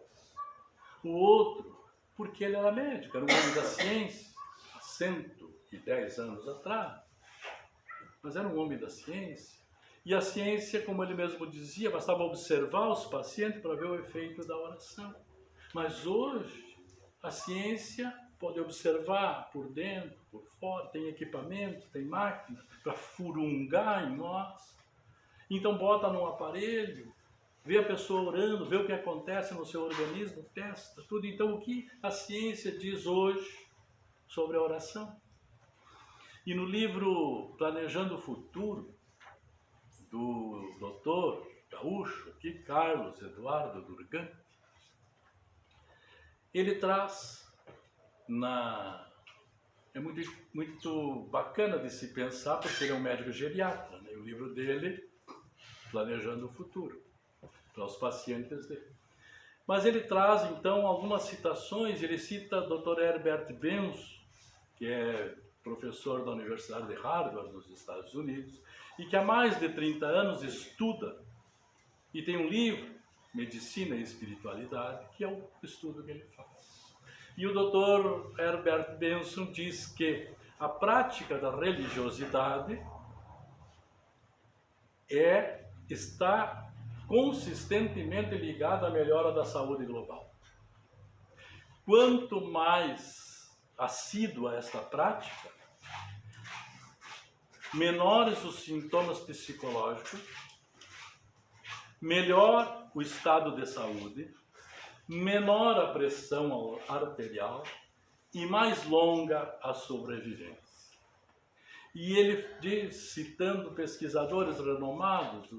O outro, porque ele era médico, era um homem da ciência, há 110 anos atrás. Mas era um homem da ciência. E a ciência, como ele mesmo dizia, bastava observar os pacientes para ver o efeito da oração. Mas hoje, a ciência pode observar por dentro, por fora, tem equipamento, tem máquina para furungar em nós. Então bota num aparelho, vê a pessoa orando, vê o que acontece no seu organismo, testa tudo. Então o que a ciência diz hoje sobre a oração? E no livro Planejando o Futuro, do doutor gaúcho, aqui, Carlos Eduardo Durgan, ele traz, é muito bacana de se pensar, porque ele é um médico geriatra, né? O livro dele, Planejando o Futuro, para os pacientes dele. Mas ele traz, então, algumas citações. Ele cita o Dr. Herbert Benson, que é professor da Universidade de Harvard, nos Estados Unidos, e que há mais de 30 anos estuda, e tem um livro, Medicina e Espiritualidade, que é o estudo que ele faz. E o Dr. Herbert Benson diz que a prática da religiosidade está consistentemente ligada à melhora da saúde global. Quanto mais assídua esta prática, menores os sintomas psicológicos, melhor o estado de saúde, menor a pressão arterial e mais longa a sobrevivência. E ele diz, citando pesquisadores renomados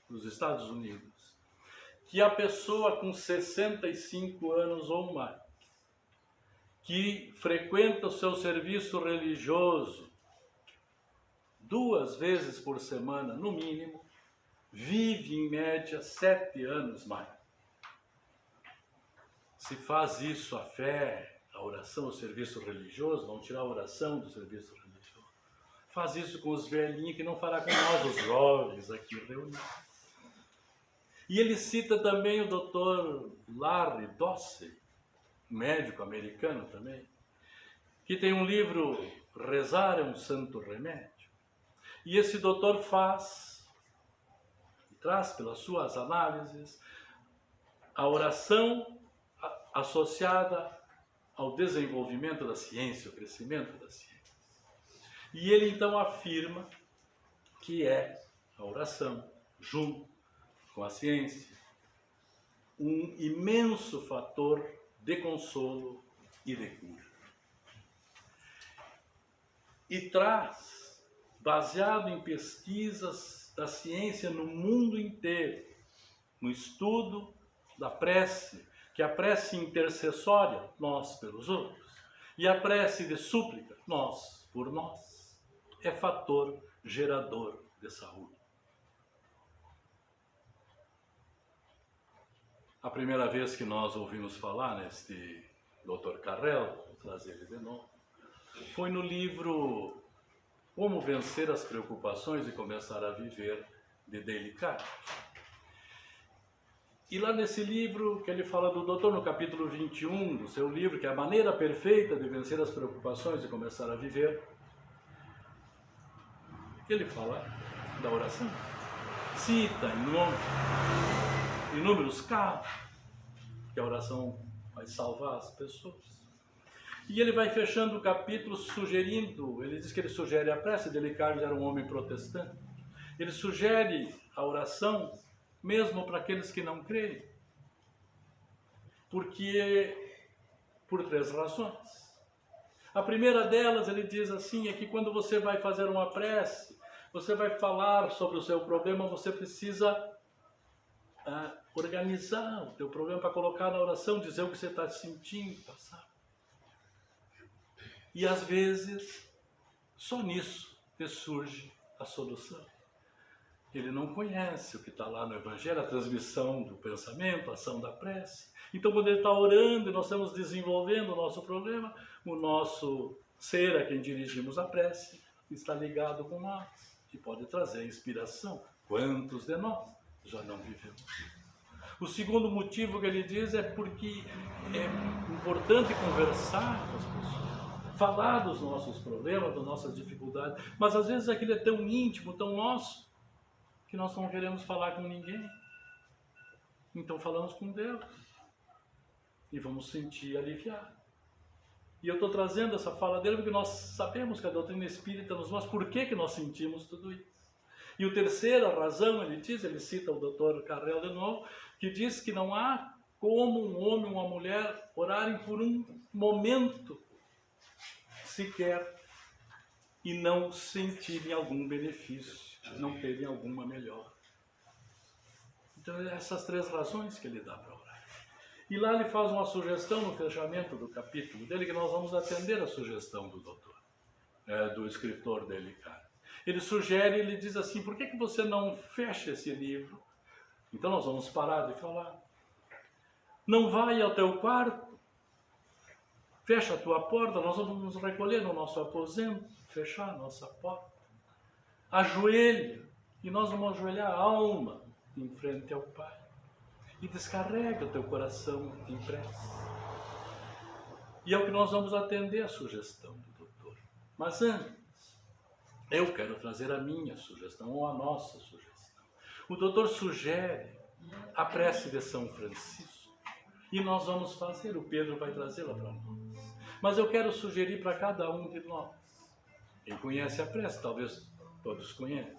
dos Estados Unidos, que a pessoa com 65 anos ou mais, que frequenta o seu serviço religioso 2 vezes por semana, no mínimo, vive em média 7 anos mais. Se faz isso a fé, a oração, o serviço religioso, vamos tirar a oração do serviço religioso. Faz isso com os velhinhos, que não fará com nós, os jovens aqui reunidos. E ele cita também o Dr. Larry Dossey, médico americano também, que tem um livro, Rezar é um Santo Remédio. E esse doutor traz pelas suas análises a oração associada ao desenvolvimento da ciência, ao crescimento da ciência. E ele então afirma que é a oração, junto com a ciência, um imenso fator de consolo e de cura. E traz, baseado em pesquisas da ciência no mundo inteiro, no estudo da prece, que é a prece intercessória, nós pelos outros, e a prece de súplica, nós por nós, é fator gerador de saúde. A primeira vez que nós ouvimos falar neste Dr. Carrel, vou trazer ele de novo, foi no livro Como Vencer as Preocupações e Começar a Viver, de Dale Carnegie. E lá nesse livro que ele fala do doutor, no capítulo 21 do seu livro, que é a maneira perfeita de vencer as preocupações e começar a viver, ele fala da oração. Cita inúmeros casos que a oração vai salvar as pessoas. E ele vai fechando o capítulo sugerindo, ele diz que ele sugere a prece, Dale Carnegie era um homem protestante, ele sugere a oração mesmo para aqueles que não creem, por 3 razões. A primeira delas, ele diz assim, é que quando você vai fazer uma prece, você vai falar sobre o seu problema, você precisa organizar o teu problema para colocar na oração, dizer o que você está sentindo, passar. E às vezes, só nisso te surge a solução. Ele não conhece o que está lá no Evangelho, a transmissão do pensamento, a ação da prece. Então, quando ele está orando e nós estamos desenvolvendo o nosso problema, o nosso ser a quem dirigimos a prece está ligado com nós e pode trazer inspiração. Quantos de nós já não vivemos. O segundo motivo que ele diz é porque é importante conversar com as pessoas, falar dos nossos problemas, das nossas dificuldades, mas às vezes aquilo é tão íntimo, tão nosso, que nós não queremos falar com ninguém. Então falamos com Deus e vamos sentir aliviado. E eu estou trazendo essa fala dele porque nós sabemos que a doutrina espírita nos mostra por que nós sentimos tudo isso. E a terceira razão, ele cita o Dr. Carrel de novo, que diz que não há como um homem ou uma mulher orarem por um momento sequer e não sentirem algum benefício, não terem alguma melhora. Então, essas três razões que ele dá para orar. E lá ele faz uma sugestão no fechamento do capítulo dele, que nós vamos atender a sugestão do doutor, do escritor dele, cara. Ele sugere, ele diz assim, por que você não fecha esse livro? Então nós vamos parar de falar. Não vai ao teu quarto, fecha a tua porta, nós vamos nos recolher no nosso aposento, fechar a nossa porta. Ajoelha, e nós vamos ajoelhar a alma em frente ao Pai. E descarrega o teu coração em prece. E é o que nós vamos atender a sugestão do doutor. Mas antes, eu quero trazer a minha sugestão, ou a nossa sugestão. O doutor sugere a prece de São Francisco. E nós vamos fazer, o Pedro vai trazê-la para nós. Mas eu quero sugerir para cada um de nós. Quem conhece a prece, talvez todos conheçam.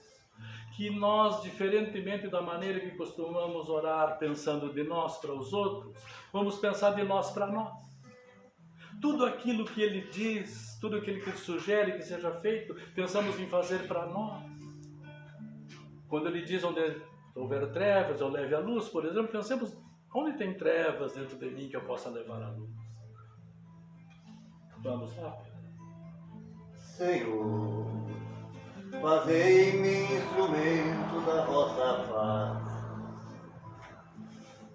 Que nós, diferentemente da maneira que costumamos orar pensando de nós para os outros, vamos pensar de nós para nós. Tudo aquilo que ele diz, tudo aquilo que ele sugere que seja feito, pensamos em fazer para nós. Quando ele diz onde houver trevas, eu leve a luz, por exemplo, pensemos onde tem trevas dentro de mim que eu possa levar a luz. Vamos lá, Pedro. Senhor, fazei-me instrumento da vossa paz.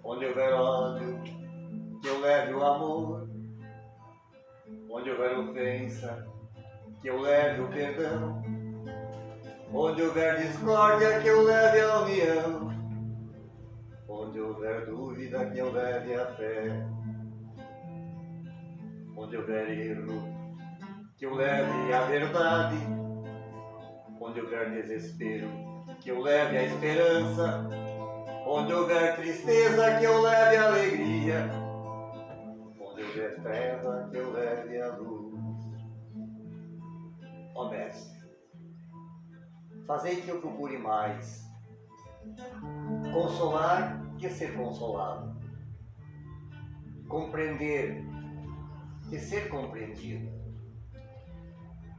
Onde houver ódio, que eu leve o amor. Onde houver ofensa, que eu leve o perdão. Onde houver discórdia, que eu leve a união. Onde houver dúvida, que eu leve a fé. Onde houver erro, que eu leve a verdade. Onde houver desespero, que eu leve a esperança. Onde houver tristeza, que eu leve a alegria. Onde houver treva, que eu leve a luz. Ó Mestre, fazei que eu procure mais consolar que ser consolado, compreender que ser compreendido,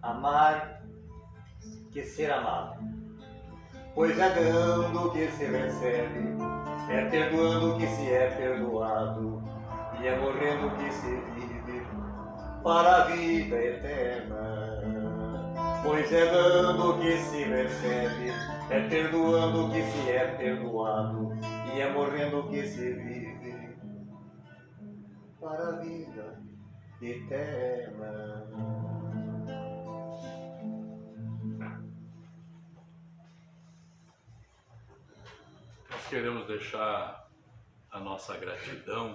amar que ser amado. Pois é dando que se recebe, é perdoando que se é perdoado, e é morrendo que se vive para a vida eterna. Pois é dando que se recebe, é perdoando que se é perdoado, e é morrendo que se vive para a vida eterna. Nós queremos deixar a nossa gratidão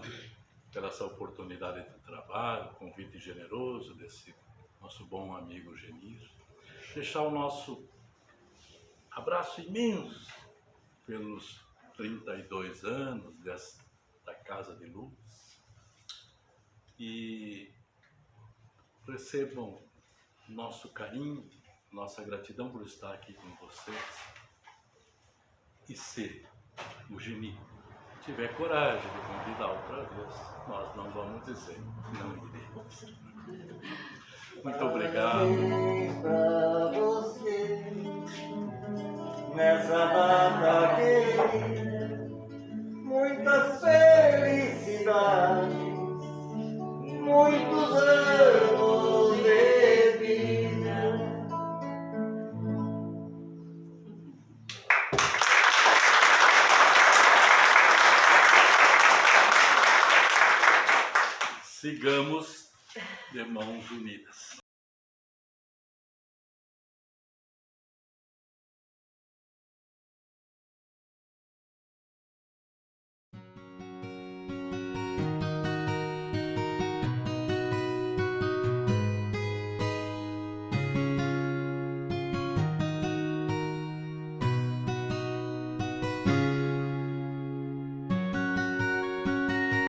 pela essa oportunidade de trabalho, convite generoso desse nosso bom amigo Genir. Deixar o nosso abraço imenso pelos 32 anos desta Casa de Luz. E recebam nosso carinho, nossa gratidão por estar aqui com vocês. E se o Genir tiver coragem de convidar outra vez, nós não vamos dizer, não iremos. Muito obrigado. Para você, nessa data querida, muitas felicidades, muitos anos de vida. Sigamos de mãos unidas.